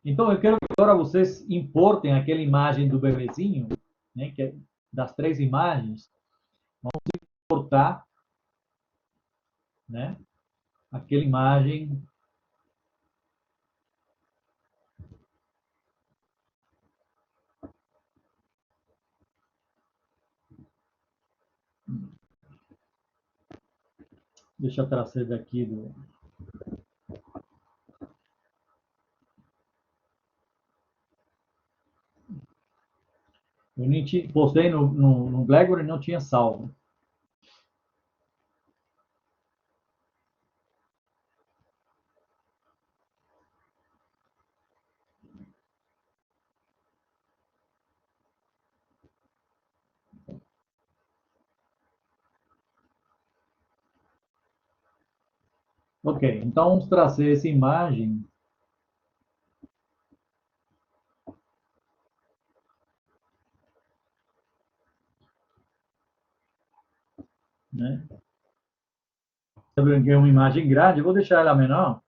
Então, eu quero que agora vocês importem aquela imagem do bebezinho, né, que é das 3 imagens, vamos importar, né, aquela imagem. Deixa eu trazer daqui do... Eu nem postei no Blackberry e não tinha salvo. Ok, então vamos trazer essa imagem, né? É uma imagem grande, eu vou deixar ela menor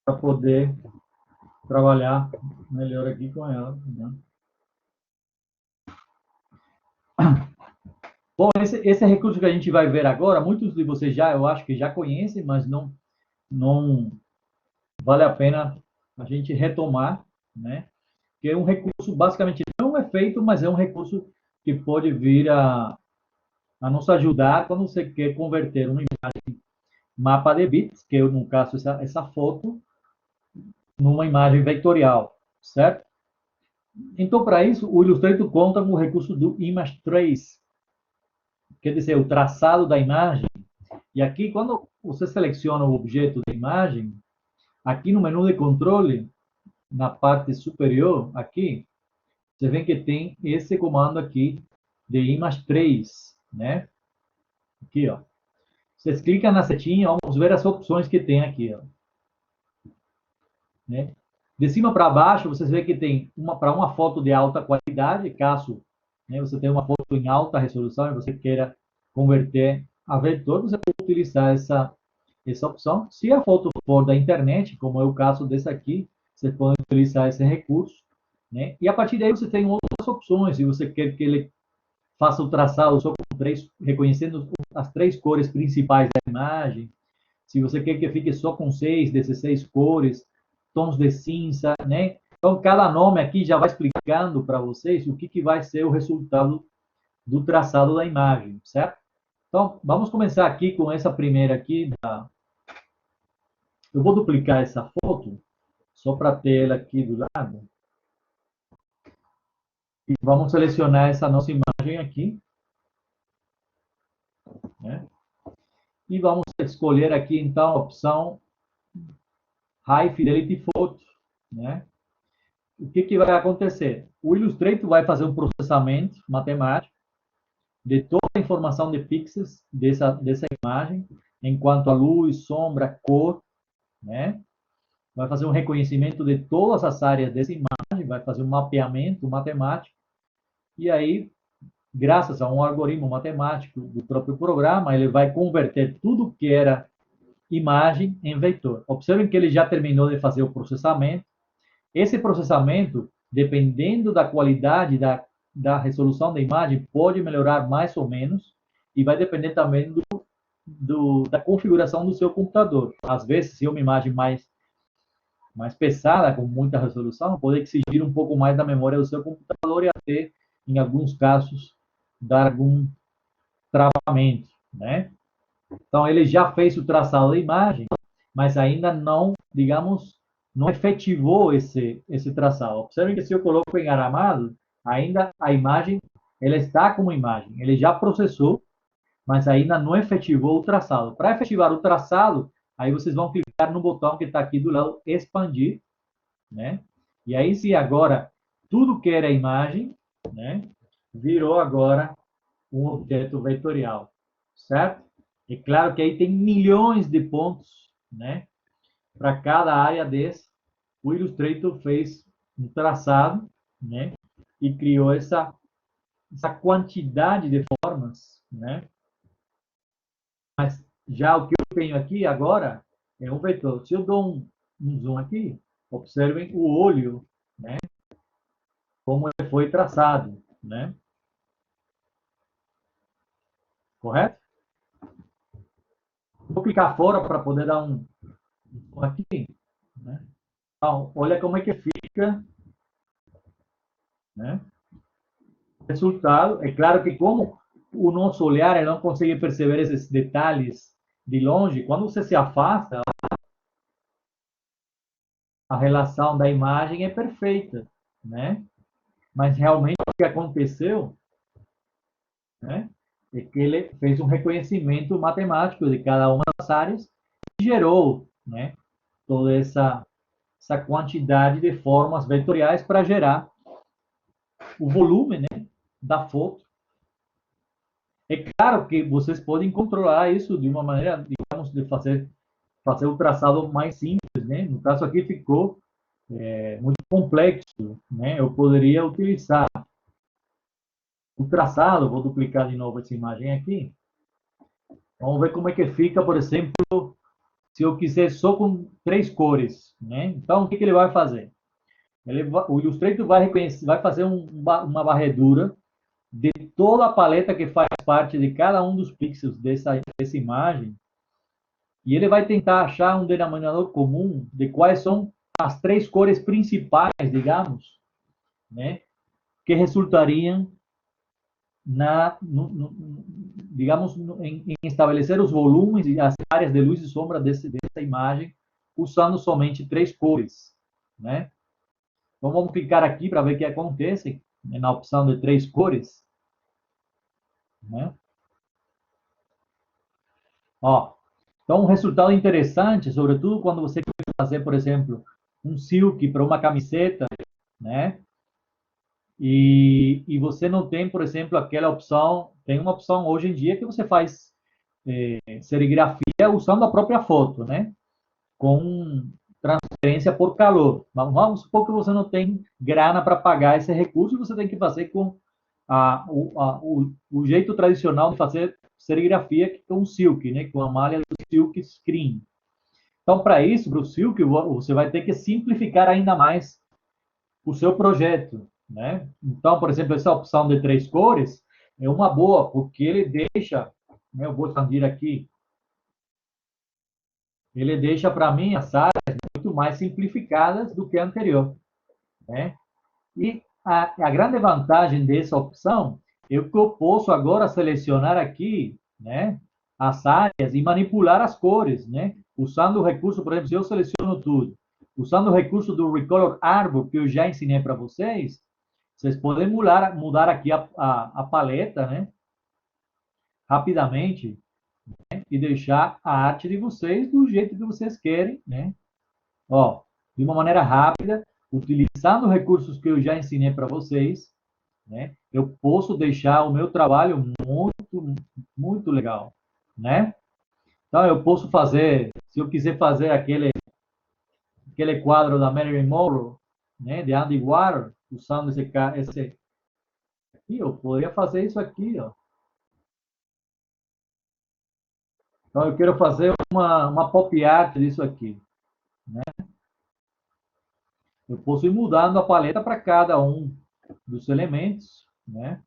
para poder trabalhar melhor aqui com ela, né? Bom, esse recurso que a gente vai ver agora, muitos de vocês já, eu acho que já conhecem, mas não vale a pena a gente retomar, né? Que é um recurso, basicamente, não é feito, mas é um recurso que pode vir a nos ajudar quando você quer converter um mapa de bits, que é, no caso, essa foto, numa imagem vetorial, certo? Então, para isso, o Illustrator conta com o recurso do Image Trace, quer dizer, o traçado da imagem. E aqui, quando você seleciona o objeto da imagem, aqui no menu de controle, na parte superior, aqui, você vê que tem esse comando aqui de Image Trace, né? Aqui, ó. Vocês clicam na setinha, vamos ver as opções que tem aqui, ó. Né? De cima para baixo, vocês veem que tem para uma foto de alta qualidade, caso, né, você tenha uma foto em alta resolução e você queira converter a vetor, você pode utilizar essa opção. Se a foto for da internet, como é o caso desse aqui, você pode utilizar esse recurso. Né? E a partir daí você tem outras opções. Se você quer que ele faça o traçado só com reconhecendo as 3 cores principais da imagem, se você quer que fique só com 6 desses 6 cores, tons de cinza, né? Então, cada nome aqui já vai explicando para vocês o que vai ser o resultado do traçado da imagem, certo? Então, vamos começar aqui com essa primeira aqui. Eu vou duplicar essa foto, só para ter ela aqui do lado. E vamos selecionar essa nossa imagem aqui, né? E vamos escolher aqui, então, a opção High Fidelity Photo, né? O que vai acontecer? O Illustrator vai fazer um processamento matemático de toda a informação de pixels dessa imagem, enquanto a luz, sombra, cor, né? Vai fazer um reconhecimento de todas as áreas dessa imagem, vai fazer um mapeamento matemático, e aí, graças a um algoritmo matemático do próprio programa, ele vai converter tudo que era imagem em vetor. Observem que ele já terminou de fazer o processamento. Esse processamento, dependendo da qualidade da resolução da imagem, pode melhorar mais ou menos, e vai depender também da configuração do seu computador. Às vezes, se é uma imagem mais pesada, com muita resolução, pode exigir um pouco mais da memória do seu computador e até, em alguns casos, dar algum travamento, né? Então, ele já fez o traçado da imagem, mas ainda não, digamos, não efetivou esse traçado. Observem que se eu coloco em aramado, ainda a imagem, ela está como imagem. Ele já processou, mas ainda não efetivou o traçado. Para efetivar o traçado, aí vocês vão clicar no botão que está aqui do lado, expandir, né? E aí, se agora tudo que era imagem, né, virou agora um objeto vetorial, certo? É claro que aí tem milhões de pontos, né? Para cada área desse, o Illustrator fez um traçado, né? E criou essa quantidade de formas, né? Mas já o que eu tenho aqui agora é um vetor. Se eu dou um zoom aqui, Observem o olho, né? Como ele foi traçado, né? Correto? Vou clicar fora para poder dar um aqui, né? Então, olha como é que fica, né? O resultado. É claro que como o nosso olhar ele não consegue perceber esses detalhes de longe, quando você se afasta, a relação da imagem é perfeita, né? Mas realmente o que aconteceu, né, é que ele fez um reconhecimento matemático de cada uma das áreas e gerou, né, toda essa quantidade de formas vetoriais para gerar o volume, né, da foto. É claro que vocês podem controlar isso de uma maneira, digamos, de fazer o traçado mais simples, né? No caso aqui ficou muito complexo, né? Eu poderia utilizar o traçado, vou duplicar de novo essa imagem aqui. Vamos ver como é que fica, por exemplo, se eu quiser só com 3 cores, né? Então, o que, que ele vai fazer? O Illustrator vai reconhecer, vai fazer uma varredura de toda a paleta que faz parte de cada um dos pixels dessa imagem, e ele vai tentar achar um denominador comum de quais são as 3 cores principais, digamos, né, que resultariam digamos, em estabelecer os volumes e as áreas de luz e sombra dessa imagem, usando somente 3 cores, né? Então, vamos clicar aqui para ver o que acontece, né, na opção de 3 cores, né? Ó, então, um resultado interessante, sobretudo quando você quer fazer, por exemplo, um silk para uma camiseta, né? E você não tem, por exemplo, aquela opção, tem uma opção hoje em dia que você faz serigrafia usando a própria foto, né? Com transferência por calor. Vamos supor que você não tem grana para pagar esse recurso, você tem que fazer com o jeito tradicional de fazer serigrafia, que é um silk, né? Com a malha do silk screen. Então, para isso, para o silk, você vai ter que simplificar ainda mais o seu projeto, né? Então, por exemplo, essa opção de 3 cores é uma boa, porque ele deixa, né, eu vou expandir aqui, ele deixa para mim as áreas muito mais simplificadas do que a anterior, né? E a grande vantagem dessa opção é que eu posso agora selecionar aqui, né, as áreas e manipular as cores, né? Usando o recurso, por exemplo, se eu seleciono tudo, usando o recurso do Recolor Arbor, que eu já ensinei para vocês, vocês podem mudar aqui a paleta, né? Rapidamente, né, e deixar a arte de vocês do jeito que vocês querem, né? Ó, de uma maneira rápida, utilizando recursos que eu já ensinei para vocês, né? Eu posso deixar o meu trabalho muito, muito legal, né? Então, eu posso fazer, se eu quiser fazer aquele quadro da Marilyn Monroe, né, de Andy Warhol, usando esse aqui, eu poderia fazer isso aqui, ó. Então, eu quero fazer uma pop art disso aqui, né? Eu posso ir mudando a paleta para cada um dos elementos, né?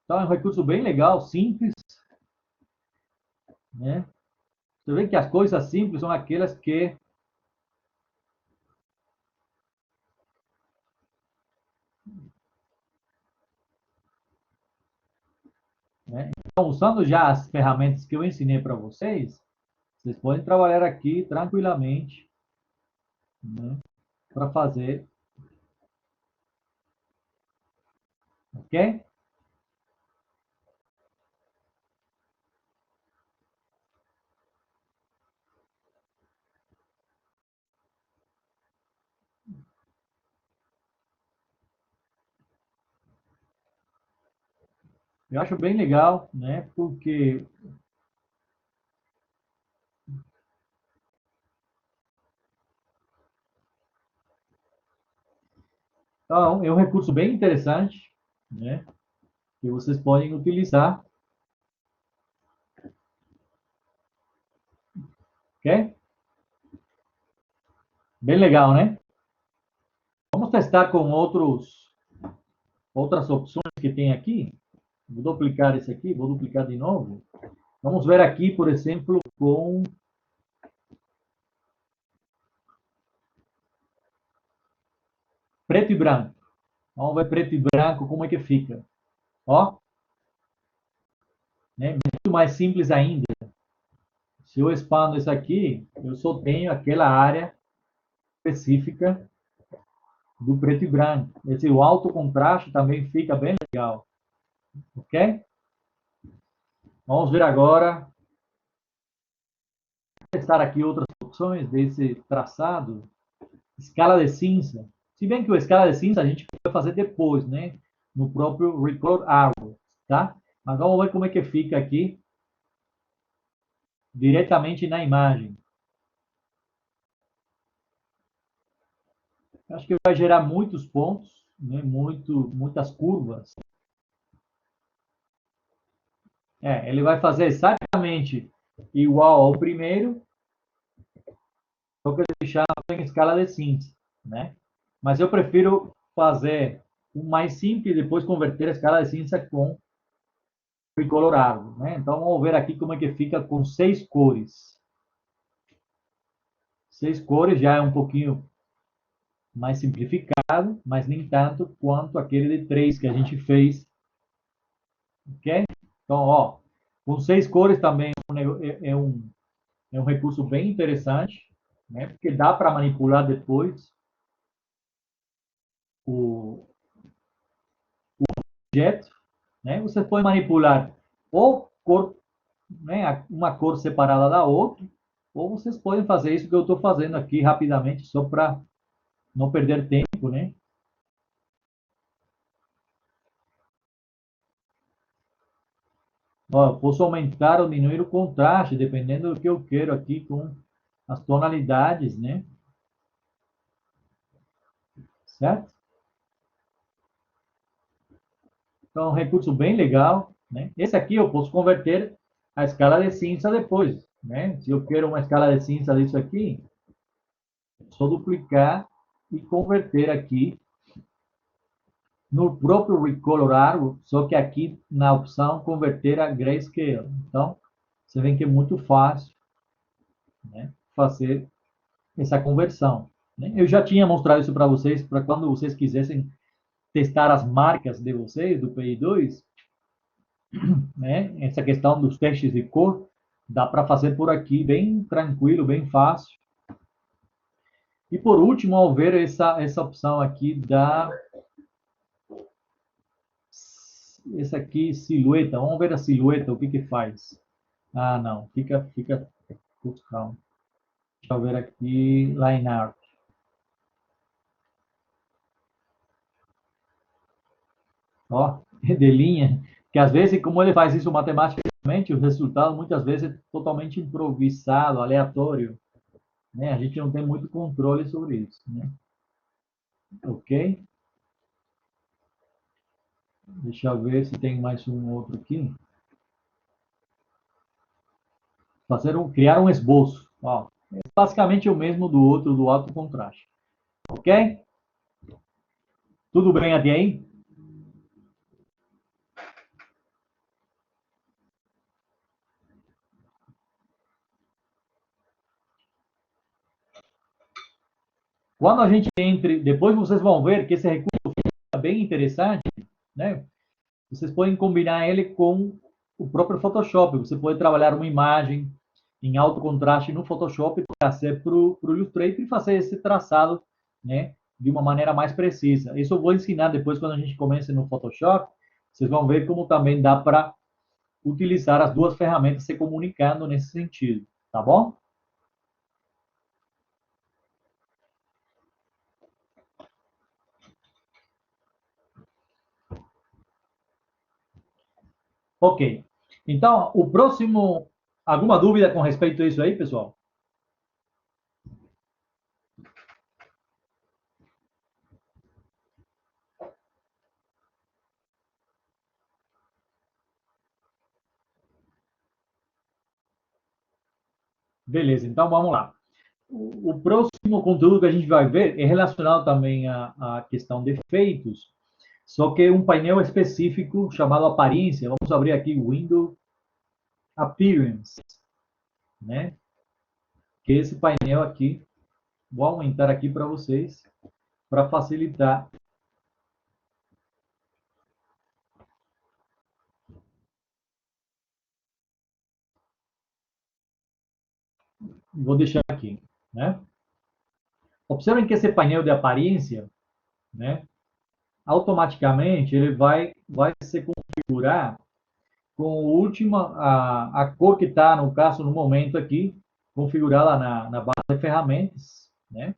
Então, é um recurso bem legal, simples, né? Você vê que as coisas simples são aquelas que, né? Então, usando já as ferramentas que eu ensinei para vocês, vocês podem trabalhar aqui tranquilamente, né? Para fazer, ok? Eu acho bem legal, né? Porque então, é um recurso bem interessante, né? Que vocês podem utilizar. Ok? Bem legal, né? Vamos testar com outras opções que tem aqui. Vou duplicar esse aqui, vou duplicar de novo. Vamos ver aqui, por exemplo, com preto e branco. Vamos ver preto e branco como é que fica. Ó, né? Muito mais simples ainda. Se eu expando isso aqui, eu só tenho aquela área específica do preto e branco. O alto contraste também fica bem legal. Ok? Vamos ver agora, testar aqui outras opções desse traçado. Escala de cinza. Se bem que a escala de cinza a gente vai fazer depois, né? No próprio Record Arrow, tá? Mas vamos ver como é que fica aqui, diretamente na imagem. Acho que vai gerar muitos pontos, né? Muitas curvas. Ele vai fazer exatamente igual ao primeiro, só que deixar em escala de cinza, né? Mas eu prefiro fazer o mais simples e depois converter a escala de cinza com colorado, né? Então vamos ver aqui como é que fica com 6 cores. 6 cores já é um pouquinho mais simplificado, mas nem tanto quanto aquele de 3 que a gente fez, ok? Então, ó, com 6 cores também é um recurso bem interessante, né? Porque dá para manipular depois o objeto, né? Você pode manipular ou cor, né, uma cor separada da outra, ou vocês podem fazer isso que eu estou fazendo aqui rapidamente, só para não perder tempo, né? Ó, posso aumentar ou diminuir o contraste, dependendo do que eu quero aqui com as tonalidades, né? Certo? Então, é um recurso bem legal, né? Esse aqui eu posso converter a escala de cinza depois, né? Se eu quero uma escala de cinza disso aqui, é só duplicar e converter aqui no próprio Recolor, só que aqui na opção converter a Grayscale. Então, você vê que é muito fácil, né, fazer essa conversão, né? Eu já tinha mostrado isso para vocês, para quando vocês quisessem testar as marcas de vocês, do PI2, né? Essa questão dos testes de cor, dá para fazer por aqui bem tranquilo, bem fácil. E por último, ao ver essa opção aqui essa aqui, silhueta, vamos ver a silhueta, o que que faz. Ah, não, fica, calma. Deixa eu ver aqui, line art. Ó, de linha, que às vezes, como ele faz isso matematicamente, o resultado muitas vezes é totalmente improvisado, aleatório, né? A gente não tem muito controle sobre isso, né? Ok? Deixa eu ver se tem mais um outro aqui. Criar um esboço. Ó, é basicamente o mesmo do outro, do alto contraste. Ok? Tudo bem até aí? Quando a gente entre, depois vocês vão ver que esse recurso é bem interessante, né? Vocês podem combinar ele com o próprio Photoshop. Você pode trabalhar uma imagem em alto contraste no Photoshop, trazer para o Illustrator e fazer esse traçado, né, de uma maneira mais precisa. Isso eu vou ensinar depois quando a gente começa no Photoshop. Vocês vão ver como também dá para utilizar as duas ferramentas se comunicando nesse sentido, tá bom? Ok. Então, o próximo, alguma dúvida com respeito a isso aí, pessoal? Beleza, então vamos lá. O próximo conteúdo que a gente vai ver é relacionado também à questão de efeitos, só que um painel específico chamado aparência. Vamos abrir aqui o Windows Appearance, né? Que é esse painel aqui, vou aumentar aqui para vocês, para facilitar. Vou deixar aqui, né? Observem que esse painel de aparência, né? Automaticamente ele vai se configurar com a última, a cor que está, no caso, no momento aqui, configurada na base de ferramentas, né,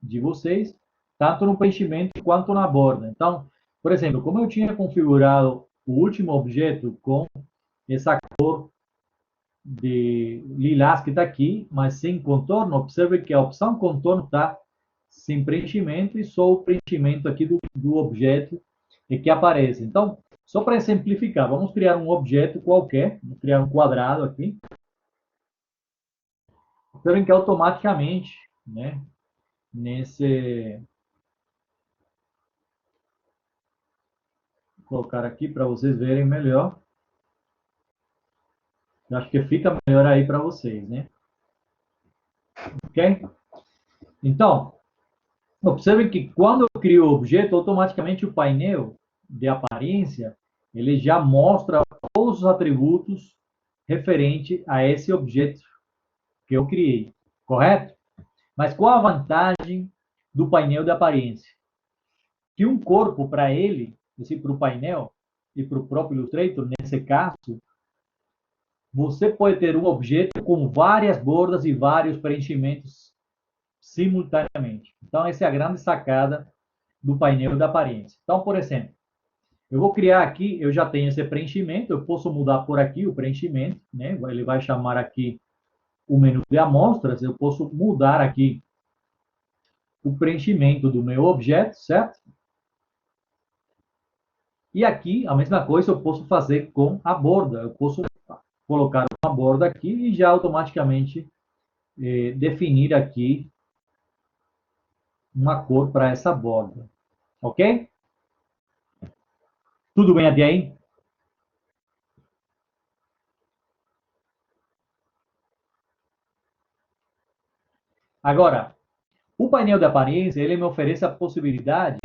de vocês, tanto no preenchimento quanto na borda. Então, por exemplo, como eu tinha configurado o último objeto com essa cor de lilás que está aqui, mas sem contorno, observe que a opção contorno está sem preenchimento e só o preenchimento aqui do objeto é que aparece. Então, só para exemplificar, vamos criar um objeto qualquer, vamos criar um quadrado aqui. Observem que automaticamente, né, vou colocar aqui para vocês verem melhor. Eu acho que fica melhor aí para vocês, né? Ok? Então, observem que quando eu crio o objeto, automaticamente o painel de aparência, ele já mostra todos os atributos referente a esse objeto que eu criei, correto? Mas qual a vantagem do painel de aparência? Que um corpo para ele, para o painel e para o próprio Illustrator, nesse caso, você pode ter um objeto com várias bordas e vários preenchimentos simultaneamente. Então, essa é a grande sacada do painel de aparência. Então, por exemplo, eu vou criar aqui, eu já tenho esse preenchimento, eu posso mudar por aqui o preenchimento, né? Ele vai chamar aqui o menu de amostras, eu posso mudar aqui o preenchimento do meu objeto, certo? E aqui, a mesma coisa eu posso fazer com a borda. Eu posso colocar uma borda aqui e já automaticamente definir aqui uma cor para essa borda. Ok? Tudo bem até aí? Agora, o painel de aparência, ele me oferece a possibilidade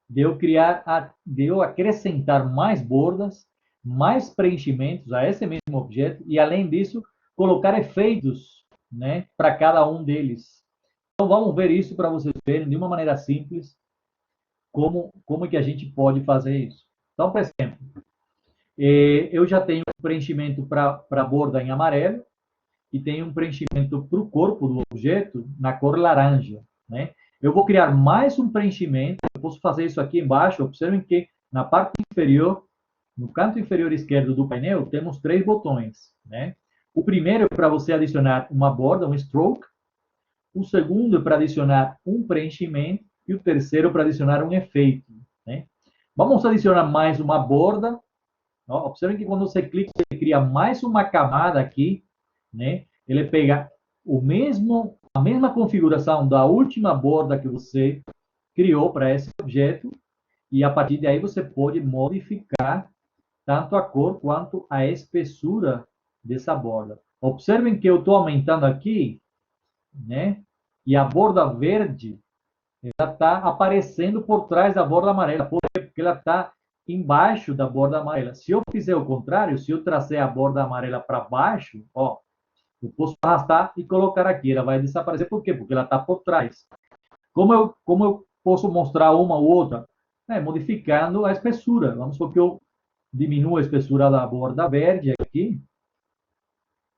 de eu de eu acrescentar mais bordas, mais preenchimentos a esse mesmo objeto e, além disso, colocar efeitos, né, para cada um deles. Então, vamos ver isso para vocês verem de uma maneira simples como que a gente pode fazer isso. Então, por exemplo, eu já tenho um preenchimento para a borda em amarelo e tenho um preenchimento para o corpo do objeto na cor laranja, né? Eu vou criar mais um preenchimento, eu posso fazer isso aqui embaixo, observem que na parte inferior, no canto inferior esquerdo do painel, temos 3 botões, né? O primeiro é para você adicionar uma borda, um stroke. O segundo é para adicionar um preenchimento. E o terceiro é para adicionar um efeito, né? Vamos adicionar mais uma borda. Observem que quando você clica, ele cria mais uma camada aqui, né? Ele pega a mesma configuração da última borda que você criou para esse objeto e a partir daí você pode modificar tanto a cor quanto a espessura dessa borda. Observem que eu estou aumentando aqui, né? E a borda verde ela está aparecendo por trás da borda amarela. Por quê? Porque ela está embaixo da borda amarela. Se eu fizer o contrário, se eu trazer a borda amarela para baixo, ó, eu posso arrastar e colocar aqui. Ela vai desaparecer. Por quê? Porque ela está por trás. Como eu posso mostrar uma ou outra? Modificando a espessura. Vamos supor que eu diminuo a espessura da borda verde aqui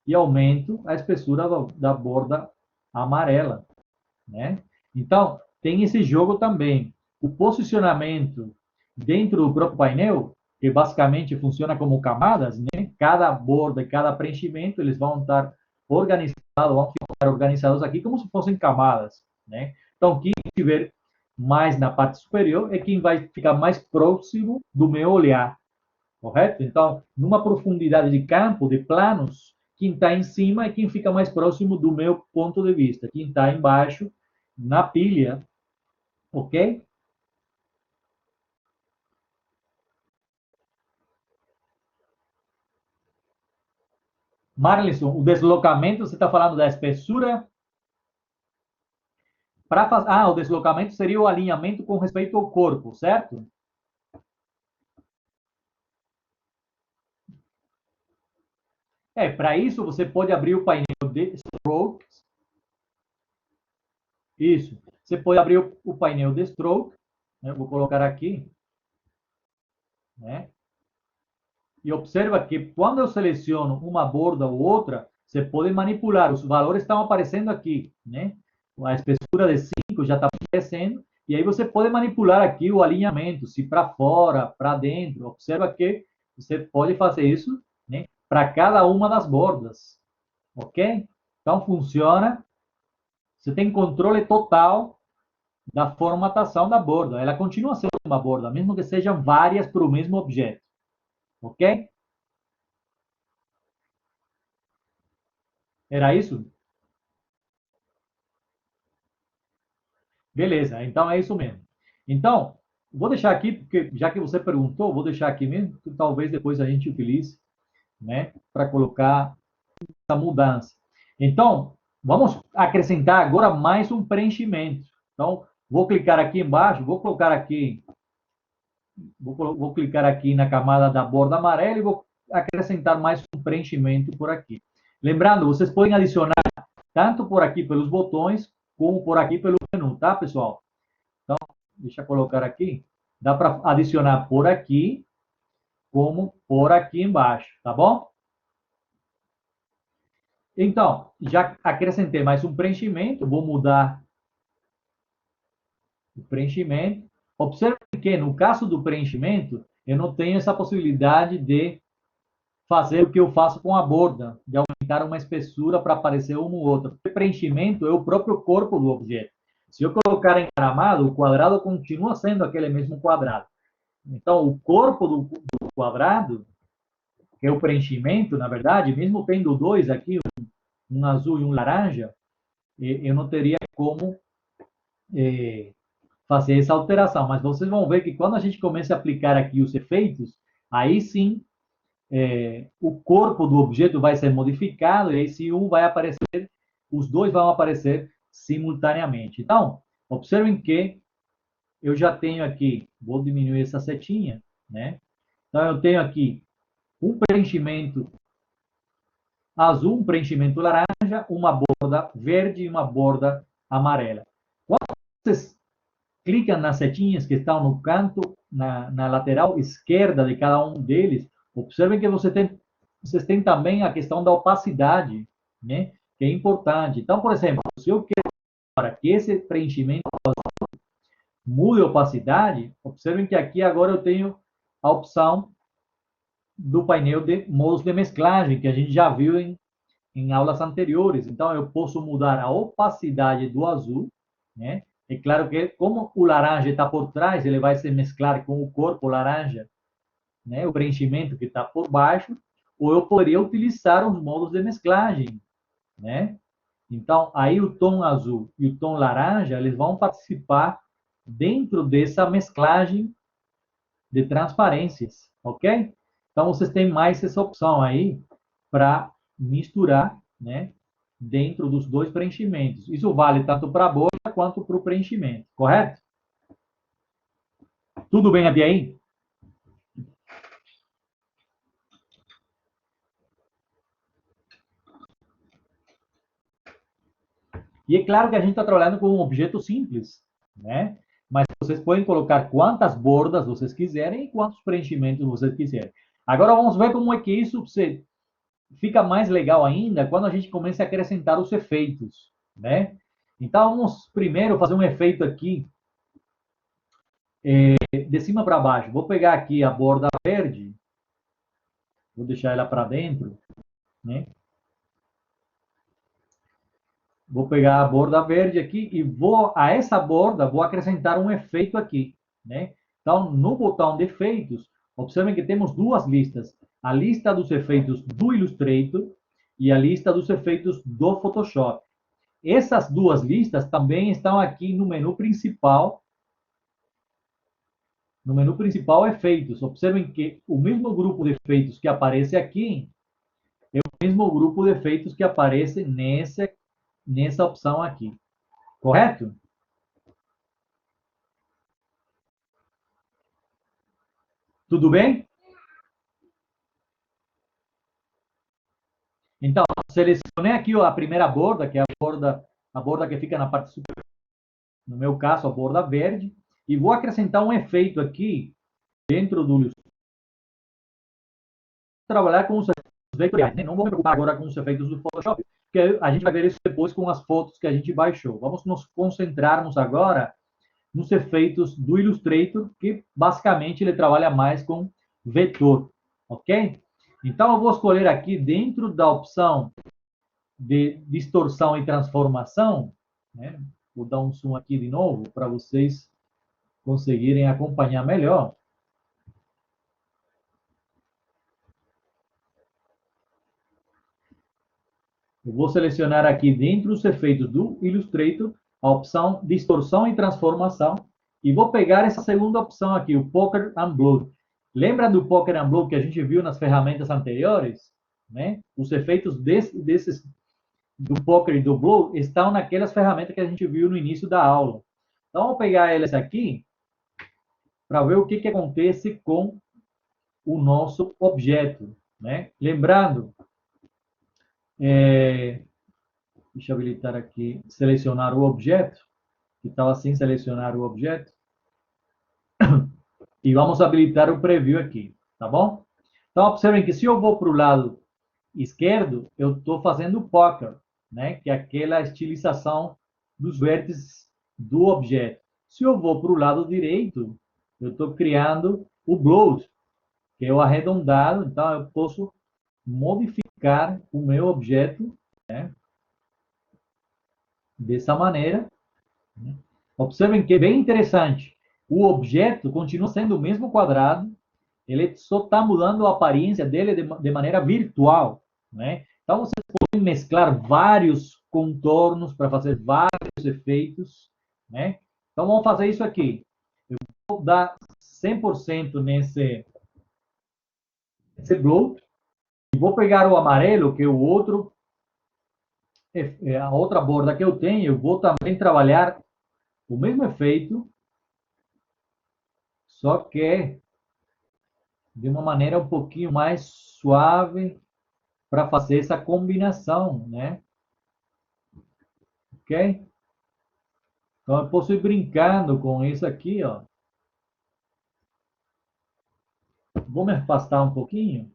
e aumento a espessura da borda amarela, né? Então, tem esse jogo também. O posicionamento dentro do próprio painel, que basicamente funciona como camadas, né? Cada borda e cada preenchimento, eles vão estar organizados aqui como se fossem camadas, né? Então, quem estiver mais na parte superior é quem vai ficar mais próximo do meu olhar, correto? Então, numa profundidade de campo, de planos, quem está em cima e quem fica mais próximo do meu ponto de vista. Quem está embaixo, na pilha, ok? Marlinson, o deslocamento, você está falando da espessura? O deslocamento seria o alinhamento com respeito ao corpo, certo? Para isso você pode abrir o painel de strokes. Isso. Você pode abrir o painel de stroke. Né? Vou colocar aqui. Né? E observa que quando eu seleciono uma borda ou outra, você pode manipular. Os valores estão aparecendo aqui. Né? A espessura de 5 já está aparecendo. E aí você pode manipular aqui o alinhamento, se para fora, para dentro. Observa que você pode fazer isso, né, para cada uma das bordas. Ok? Então funciona. Você tem controle total da formatação da borda. Ela continua sendo uma borda, mesmo que sejam várias para o mesmo objeto. Ok? Era isso? Beleza, então é isso mesmo. Então, vou deixar aqui, porque já que você perguntou, vou deixar aqui mesmo, que talvez depois a gente utilize, né, para colocar essa mudança. Então, vamos acrescentar agora mais um preenchimento. Então, vou clicar aqui embaixo, vou colocar aqui, vou clicar aqui na camada da borda amarela e vou acrescentar mais um preenchimento por aqui. Lembrando, vocês podem adicionar tanto por aqui pelos botões, como por aqui pelo menu, tá, pessoal? Então, deixa eu colocar aqui. Dá para adicionar por aqui, como por aqui embaixo, tá bom? Então, já acrescentei mais um preenchimento, vou mudar o preenchimento. Observe que, no caso do preenchimento, eu não tenho essa possibilidade de fazer o que eu faço com a borda, de aumentar uma espessura para aparecer uma ou outra. O preenchimento é o próprio corpo do objeto. Se eu colocar encaramado, o quadrado continua sendo aquele mesmo quadrado. Então, o corpo do quadrado, que é o preenchimento, na verdade, mesmo tendo dois aqui, um azul e um laranja, eu não teria como fazer essa alteração. Mas vocês vão ver que quando a gente começa a aplicar aqui os efeitos, aí sim o corpo do objeto vai ser modificado e aí se um vai aparecer, os dois vão aparecer simultaneamente. Então, observem que eu já tenho aqui, vou diminuir essa setinha, né? Então, eu tenho aqui um preenchimento azul, um preenchimento laranja, uma borda verde e uma borda amarela. Quando vocês clicam nas setinhas que estão no canto, na lateral esquerda de cada um deles, observem que vocês têm também a questão da opacidade, né? Que é importante. Então, por exemplo, se eu quero para que esse preenchimento mude a opacidade, observem que aqui agora eu tenho a opção do painel de modos de mesclagem, que a gente já viu em aulas anteriores. Então, eu posso mudar a opacidade do azul, né? É claro que, como o laranja está por trás, ele vai se mesclar com o corpo laranja, né? O preenchimento que está por baixo, ou eu poderia utilizar os modos de mesclagem, né? Então, aí o tom azul e o tom laranja, eles vão participar dentro dessa mesclagem de transparências, ok? Então, vocês têm mais essa opção aí para misturar, né, dentro dos dois preenchimentos. Isso vale tanto para a bolha quanto para o preenchimento, correto? Tudo bem até aí? E é claro que a gente está trabalhando com um objeto simples, né? Mas vocês podem colocar quantas bordas vocês quiserem e quantos preenchimentos vocês quiserem. Agora vamos ver como é que isso fica mais legal ainda quando a gente começa a acrescentar os efeitos, né? Então vamos primeiro fazer um efeito aqui de cima para baixo. Vou pegar aqui a borda verde, vou deixar ela para dentro, né? Vou pegar a borda verde aqui e a essa borda, vou acrescentar um efeito aqui, né? Então, no botão de efeitos, observem que temos duas listas. A lista dos efeitos do Illustrator e a lista dos efeitos do Photoshop. Essas duas listas também estão aqui no menu principal. No menu principal, efeitos. Observem que o mesmo grupo de efeitos que aparece aqui é o mesmo grupo de efeitos que aparece nessa opção aqui. Correto? Tudo bem? Então, selecionei aqui a primeira borda, que é a borda que fica na parte superior. No meu caso, a borda verde. E vou acrescentar um efeito aqui dentro do trabalhar com os efeitos vetoriais. Né? Não vou me preocupar agora com os efeitos do Photoshop, porque a gente vai ver isso depois com as fotos que a gente baixou. Vamos nos concentrarmos agora nos efeitos do Illustrator, que basicamente ele trabalha mais com vetor, ok? Então, eu vou escolher aqui dentro da opção de distorção e transformação, né? Vou dar um zoom aqui de novo para vocês conseguirem acompanhar melhor. Eu vou selecionar aqui dentro dos efeitos do Illustrator a opção distorção e transformação e vou pegar essa segunda opção aqui, o Poker and Blood. Lembra do Poker and Blood que a gente viu nas ferramentas anteriores? Né? Os efeitos desses do Poker e do Blood estão naquelas ferramentas que a gente viu no início da aula. Então, vou pegar eles aqui para ver o que acontece com o nosso objeto. Né? Lembrando, deixa eu habilitar aqui, selecionar o objeto, que estava sem selecionar o objeto. E vamos habilitar o preview aqui, tá bom? Então, observem que se eu vou para o lado esquerdo, eu estou fazendo o poker, né? Que é aquela estilização dos vértices do objeto. Se eu vou para o lado direito, eu estou criando o bloat, que é o arredondado. Então, eu posso modificar o meu objeto, né? Dessa maneira. Observem que é bem interessante. O objeto continua sendo o mesmo quadrado, ele só está mudando a aparência dele de maneira virtual. Né? Então, vocês podem mesclar vários contornos para fazer vários efeitos. Né? Então, vamos fazer isso aqui. Eu vou dar 100% nesse bloat. E vou pegar o amarelo, que é o outro, a outra borda que eu tenho. Eu vou também trabalhar o mesmo efeito, só que de uma maneira um pouquinho mais suave para fazer essa combinação, né? Ok? Então, eu posso ir brincando com isso aqui, ó. Vou me afastar um pouquinho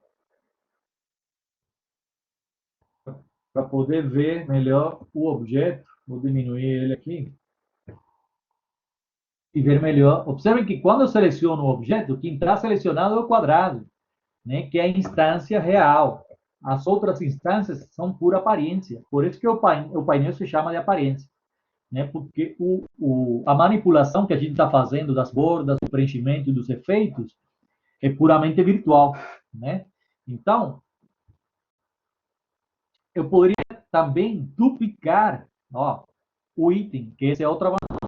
para poder ver melhor o objeto. Vou diminuir ele aqui e ver melhor. Observem que quando eu seleciono o objeto, quem está selecionado é o quadrado, né? Que é a instância real. As outras instâncias são pura aparência. Por isso que o painel se chama de aparência. Né? Porque a manipulação que a gente está fazendo das bordas, do preenchimento e dos efeitos é puramente virtual. Né? Então, eu poderia também duplicar o item, que essa é outra vantagem.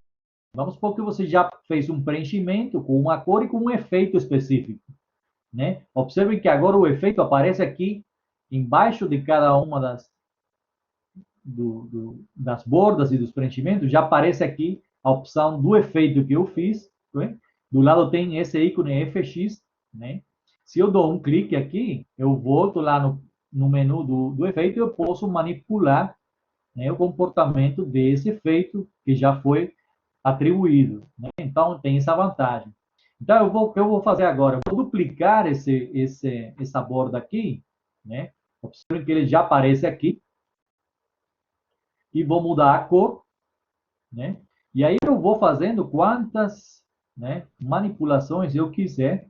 Vamos supor que você já fez um preenchimento com uma cor e com um efeito específico. Né? Observe que agora o efeito aparece aqui embaixo de cada uma das bordas e dos preenchimentos, já aparece aqui a opção do efeito que eu fiz. Né? Do lado tem esse ícone FX. Né? Se eu dou um clique aqui, eu volto lá no menu do efeito e eu posso manipular, né, o comportamento desse efeito que já foi atribuído. Né? Então, tem essa vantagem. Então, eu vou fazer agora, eu vou duplicar essa borda aqui, né? Observe que ele já aparece aqui. E vou mudar a cor, né? E aí eu vou fazendo quantas, né, manipulações eu quiser.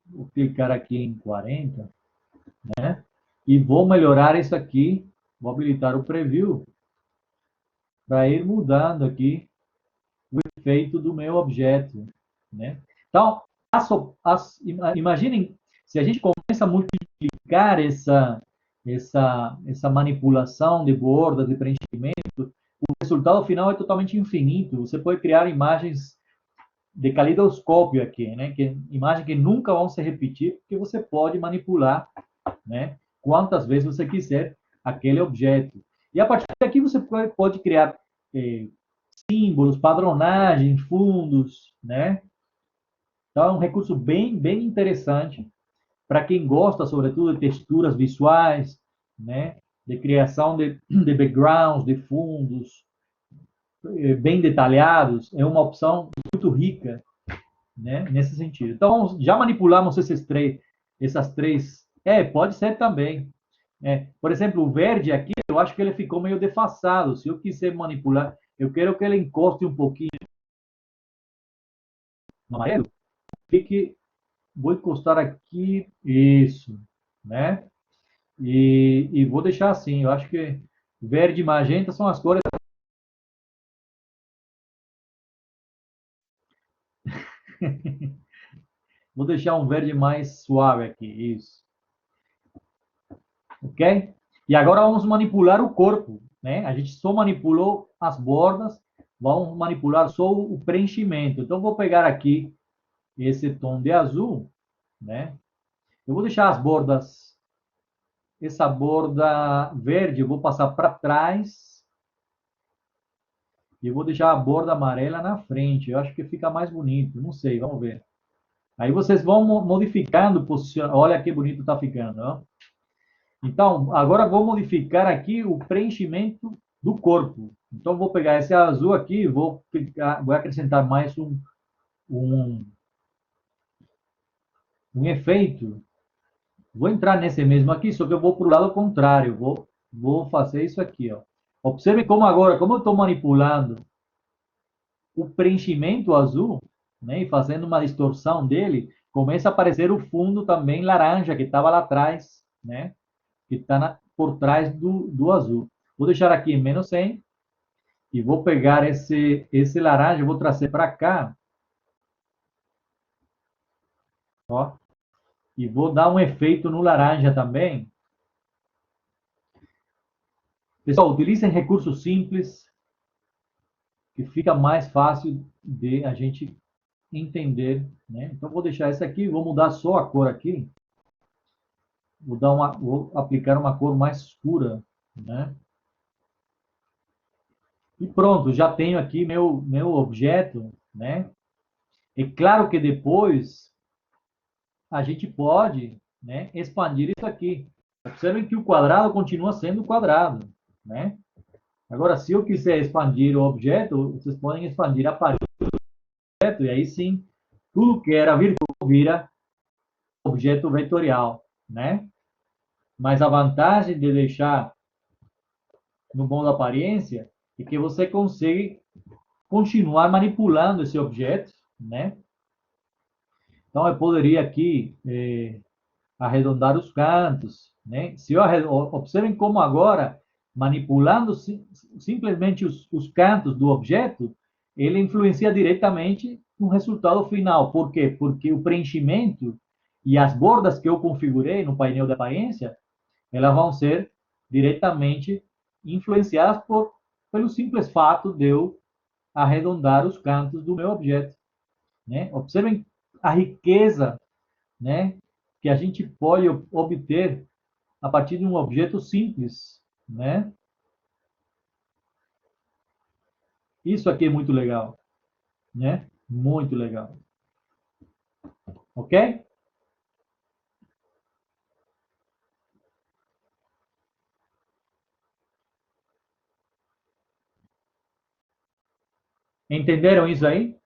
Vou clicar aqui em 40, né? E vou melhorar isso aqui, vou habilitar o preview para ir mudando aqui o efeito do meu objeto, né? Então, imaginem se a gente começa a multiplicar essa manipulação de bordas, de preenchimento, o resultado final é totalmente infinito. Você pode criar imagens de caleidoscópio aqui, né? Que imagens que nunca vão se repetir, porque você pode manipular, né? Quantas vezes você quiser aquele objeto. E a partir daqui você pode criar símbolos, padronagens, fundos, né? Então é um recurso bem interessante para quem gosta, sobretudo, de texturas visuais, né? De criação de backgrounds, de fundos bem detalhados. É uma opção muito rica, né? Nesse sentido. Então, já manipulamos essas três. Pode ser também. Por exemplo, o verde aqui, eu acho que ele ficou meio defasado. Se eu quiser manipular, eu quero que ele encoste um pouquinho no amarelo, fique, vou encostar aqui, isso, né? E vou deixar assim. Eu acho que verde e magenta são as cores. Vou deixar um verde mais suave aqui, isso. Ok? E agora vamos manipular o corpo, né? A gente só manipulou as bordas, vamos manipular só o preenchimento. Então, vou pegar aqui esse tom de azul, né? Eu vou deixar as bordas, essa borda verde, eu vou passar para trás e eu vou deixar a borda amarela na frente. Eu acho que fica mais bonito, não sei, vamos ver. Aí vocês vão modificando, olha que bonito está ficando, ó. Então, agora vou modificar aqui o preenchimento do corpo. Então, vou pegar esse azul aqui, vou acrescentar mais um, um efeito. Vou entrar nesse mesmo aqui, só que eu vou para o lado contrário. Vou fazer isso aqui, ó. Observe como agora, como eu estou manipulando o preenchimento azul, né, e fazendo uma distorção dele, começa a aparecer o fundo também laranja que estava lá atrás, né, que está por trás do azul. Vou deixar aqui em menos 100 e vou pegar esse laranja, vou trazer para cá, ó, e vou dar um efeito no laranja também. Pessoal, utilizem recursos simples, que fica mais fácil de a gente entender, né? Então, vou deixar esse aqui, vou mudar só a cor aqui, vou aplicar uma cor mais escura, né? E pronto, já tenho aqui meu objeto, né? É claro que depois a gente pode, né, expandir isso aqui. Observem que o quadrado continua sendo quadrado, né? Agora, se eu quiser expandir o objeto, vocês podem expandir a parede do objeto, e aí sim, tudo que era virtual vira objeto vetorial, né? Mas a vantagem de deixar no modo aparência é que você consegue continuar manipulando esse objeto, né? Então, eu poderia aqui arredondar os cantos, né? Se eu observem como agora, manipulando simplesmente os cantos do objeto, ele influencia diretamente no resultado final. Por quê? Porque o preenchimento e as bordas que eu configurei no painel de aparência, elas vão ser diretamente influenciadas pelo simples fato de eu arredondar os cantos do meu objeto, né? Observem a riqueza, né, que a gente pode obter a partir de um objeto simples, né? Isso aqui é muito legal, né? Muito legal. Ok? Entenderam isso aí?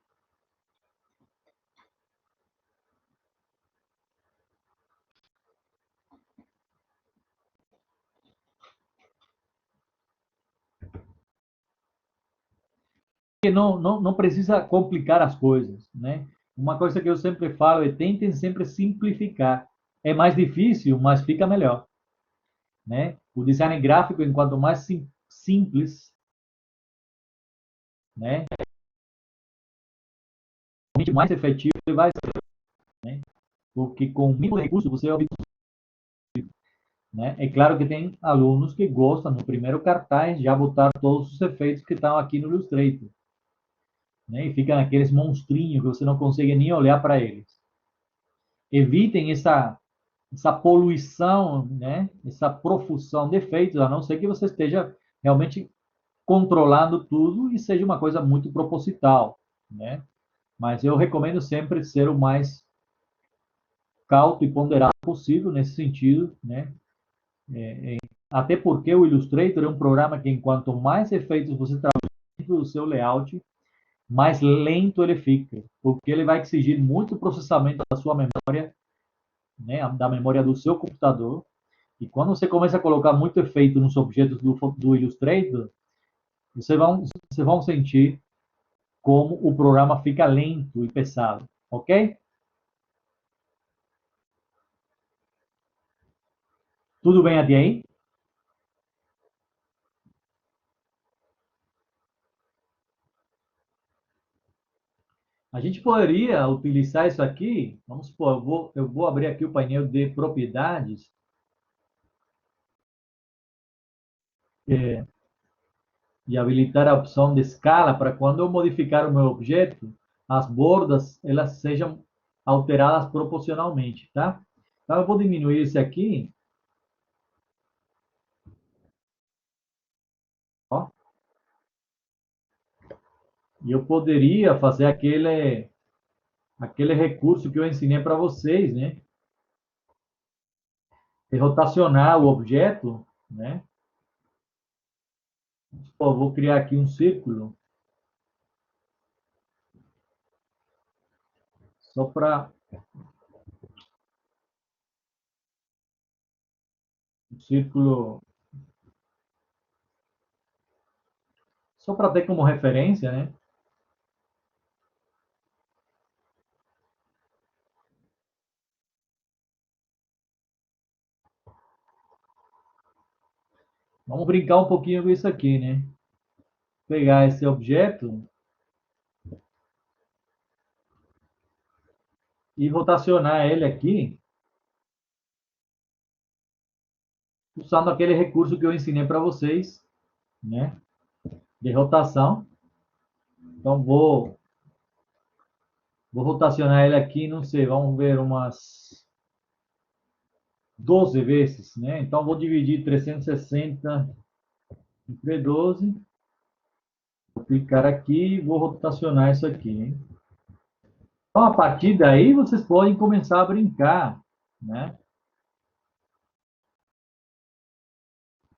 Que não precisa complicar as coisas, né? Uma coisa que eu sempre falo é tentem sempre simplificar. É mais difícil, mas fica melhor, né? O design gráfico, enquanto mais simples, né? Mais efetivo ele vai ser, né? Porque com mínimo recurso você obtém né? É claro que tem alunos que gostam, no primeiro cartaz, já botar todos os efeitos que estão aqui no Illustrator, né? E ficam aqueles monstrinhos que você não consegue nem olhar para eles. Evitem essa poluição, né? Essa profusão de efeitos, a não ser que você esteja realmente controlando tudo e seja uma coisa muito proposital, né? Mas eu recomendo sempre ser o mais cauto e ponderado possível nesse sentido, né? Até porque o Illustrator é um programa que, enquanto mais efeitos você trabalha dentro do seu layout, mais lento ele fica, porque ele vai exigir muito processamento da sua memória, né, da memória do seu computador. E quando você começa a colocar muito efeito nos objetos do Illustrator, vocês vão sentir como o programa fica lento e pesado, ok? Tudo bem até aí? A gente poderia utilizar isso aqui, vamos supor, eu vou abrir aqui o painel de propriedades, e habilitar a opção de escala para quando eu modificar o meu objeto, as bordas elas sejam alteradas proporcionalmente, tá? Então eu vou diminuir esse aqui, ó, e eu poderia fazer aquele recurso que eu ensinei para vocês, né? De rotacionar o objeto, né? Pô, eu vou criar aqui um círculo só para um círculo só para ter como referência, né? Vamos brincar um pouquinho com isso aqui, né? Pegar esse objeto e rotacionar ele aqui, usando aquele recurso que eu ensinei para vocês, né? De rotação. Então, vou rotacionar ele aqui, não sei, vamos ver umas 12 vezes, né? Então, vou dividir 360 entre 12. Vou clicar aqui e vou rotacionar isso aqui, hein? Então, a partir daí, vocês podem começar a brincar, né?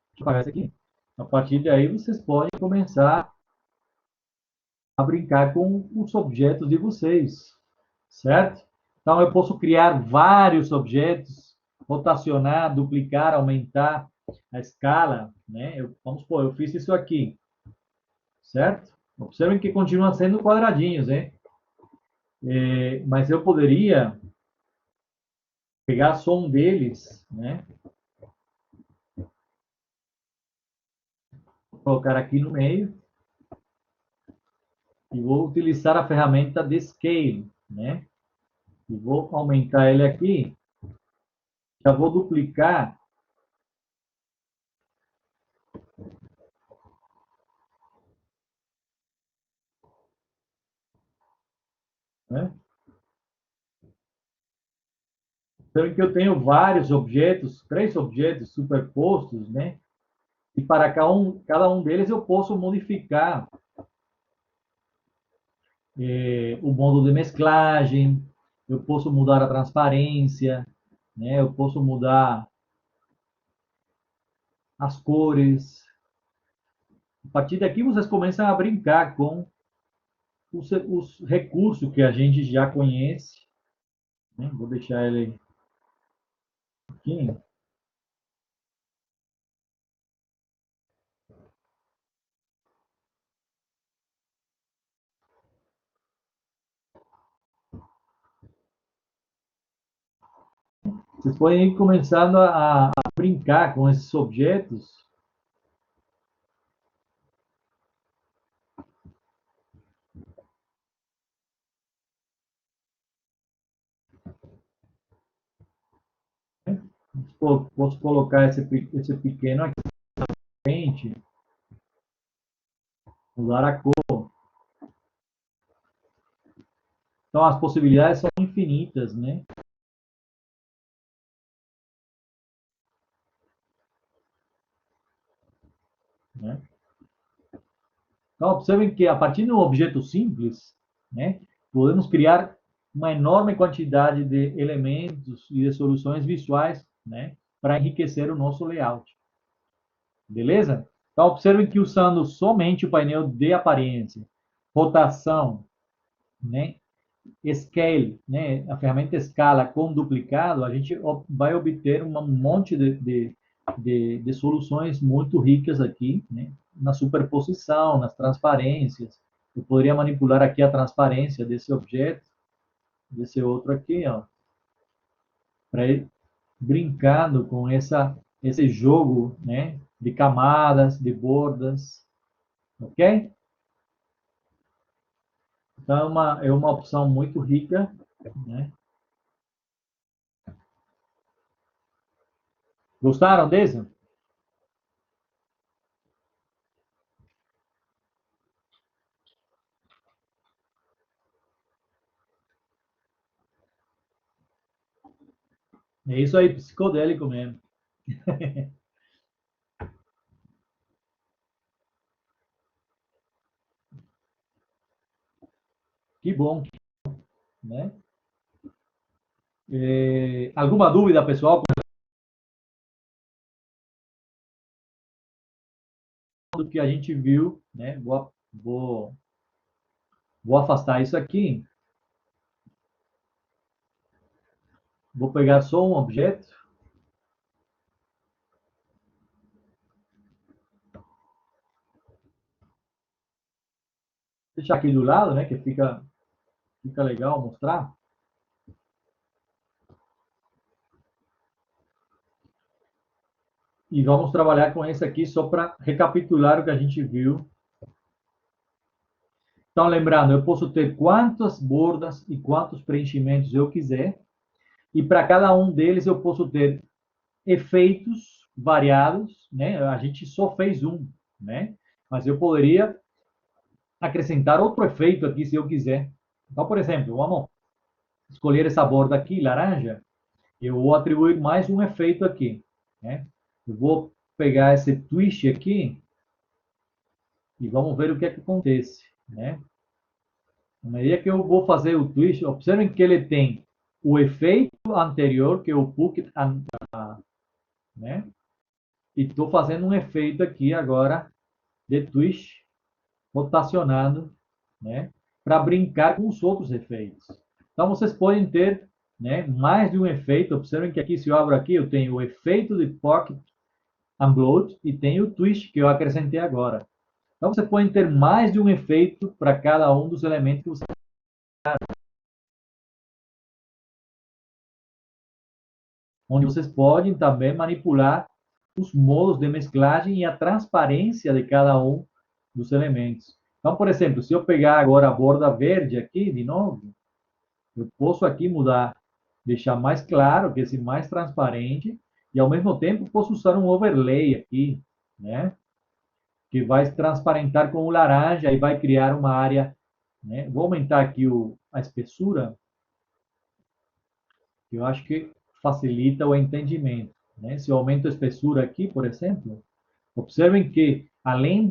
Deixa eu apagar isso aqui. A partir daí, vocês podem começar a brincar com os objetos de vocês, certo? Então, eu posso criar vários objetos, rotacionar, duplicar, aumentar a escala, né? Vamos supor, eu fiz isso aqui, certo? Observem que continua sendo quadradinhos, né? Mas eu poderia pegar só um deles, né? Vou colocar aqui no meio e vou utilizar a ferramenta de Scale, né? E vou aumentar ele aqui. Já vou duplicar, né? Então, que eu tenho vários objetos, 3 objetos superpostos, né? E para cada um deles eu posso modificar o modo de mesclagem, eu posso mudar a transparência, né? Eu posso mudar as cores. A partir daqui vocês começam a brincar com os recursos que a gente já conhece, né? Vou deixar ele aqui. Vocês podem ir começando a brincar com esses objetos. Né? posso colocar esse pequeno aqui na frente, mudar a cor. Então, as possibilidades são infinitas, né? Então, observem que a partir de um objeto simples, né, podemos criar uma enorme quantidade de elementos e de soluções visuais, né, para enriquecer o nosso layout. Beleza? Então, observem que usando somente o painel de aparência, rotação, né, scale, né, a ferramenta escala com duplicado, a gente vai obter um monte de soluções muito ricas aqui, né, na superposição, nas transparências. Eu poderia manipular aqui a transparência desse objeto, desse outro aqui, ó, para ir brincando com esse jogo, né, de camadas, de bordas, ok? Então, é uma opção muito rica, né? Gostaram desse? É isso aí, psicodélico mesmo. Que bom, né? Alguma dúvida, pessoal, do que a gente viu, né? Vou afastar isso aqui. Vou pegar só um objeto. Deixar aqui do lado, né? Que fica legal mostrar. E vamos trabalhar com esse aqui só para recapitular o que a gente viu. Então, lembrando, eu posso ter quantas bordas e quantos preenchimentos eu quiser. E para cada um deles eu posso ter efeitos variados, né? A gente só fez um, né? Mas eu poderia acrescentar outro efeito aqui se eu quiser. Então, por exemplo, vamos escolher essa borda aqui, laranja. Eu vou atribuir mais um efeito aqui, né? Eu vou pegar esse twist aqui e vamos ver o que é que acontece, né? Na medida que eu vou fazer o twist, observem que ele tem o efeito anterior, que é o pocket, né? E estou fazendo um efeito aqui agora de twist, rotacionando, né? Para brincar com os outros efeitos. Então, vocês podem ter, né, mais de um efeito. Observem que aqui, se eu abro aqui, eu tenho o efeito de pocket unload e tenho o twist que eu acrescentei agora. Então, você pode ter mais de um efeito para cada um dos elementos que você onde vocês podem também manipular os modos de mesclagem e a transparência de cada um dos elementos. Então, por exemplo, se eu pegar agora a borda verde aqui, de novo, eu posso aqui mudar, deixar mais claro, que esse mais transparente, e ao mesmo tempo posso usar um overlay aqui, né? Que vai transparentar com o laranja e vai criar uma área, né? Vou aumentar aqui a espessura, que eu acho que facilita o entendimento, né? Se eu aumento a espessura aqui, por exemplo, observem que, além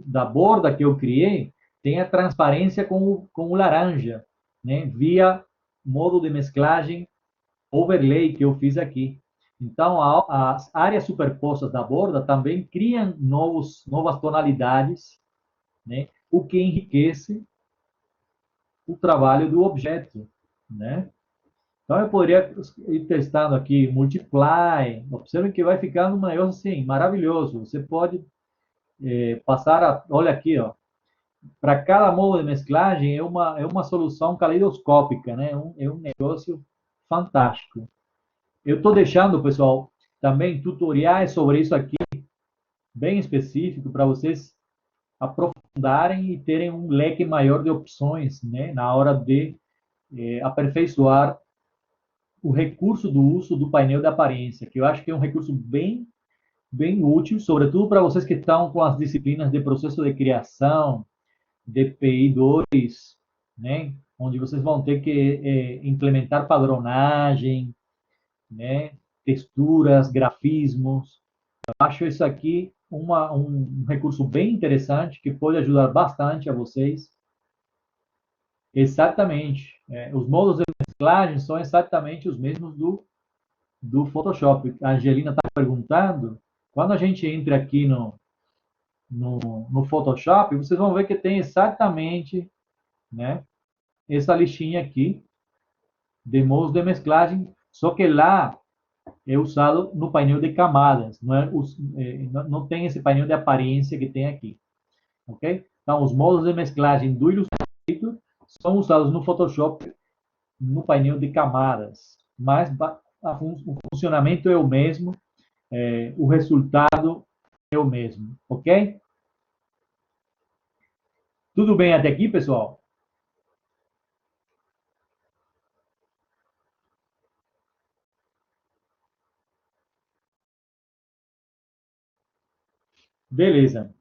da borda que eu criei, tem a transparência com o laranja, né? Via modo de mesclagem overlay que eu fiz aqui. Então, as áreas superpostas da borda também criam novas tonalidades, né? O que enriquece o trabalho do objeto, né? Então, eu poderia ir testando aqui, multiply. Observe que vai ficar um negócio assim, maravilhoso. Você pode passar olha aqui, ó, para cada modo de mesclagem é uma solução caleidoscópica, né? É um negócio fantástico. Eu estou deixando, pessoal, também tutoriais sobre isso aqui, bem específico, para vocês aprofundarem e terem um leque maior de opções, né? Na hora de aperfeiçoar o recurso do uso do painel de aparência, que eu acho que é um recurso bem útil, sobretudo para vocês que estão com as disciplinas de processo de criação, DPI 2, né? Onde vocês vão ter que implementar padronagem, né? Texturas, grafismos. Eu acho isso aqui um recurso bem interessante que pode ajudar bastante a vocês. Exatamente. Os modos de mesclagem são exatamente os mesmos do Photoshop. A Angelina está perguntando, quando a gente entra aqui no Photoshop, vocês vão ver que tem exatamente, né, essa listinha aqui de modos de mesclagem, só que lá é usado no painel de camadas, não tem esse painel de aparência que tem aqui, ok? Então, os modos de mesclagem do Illustrator são usados no Photoshop no painel de camadas, mas o funcionamento é o mesmo, o resultado é o mesmo, ok? Tudo bem até aqui, pessoal? Beleza.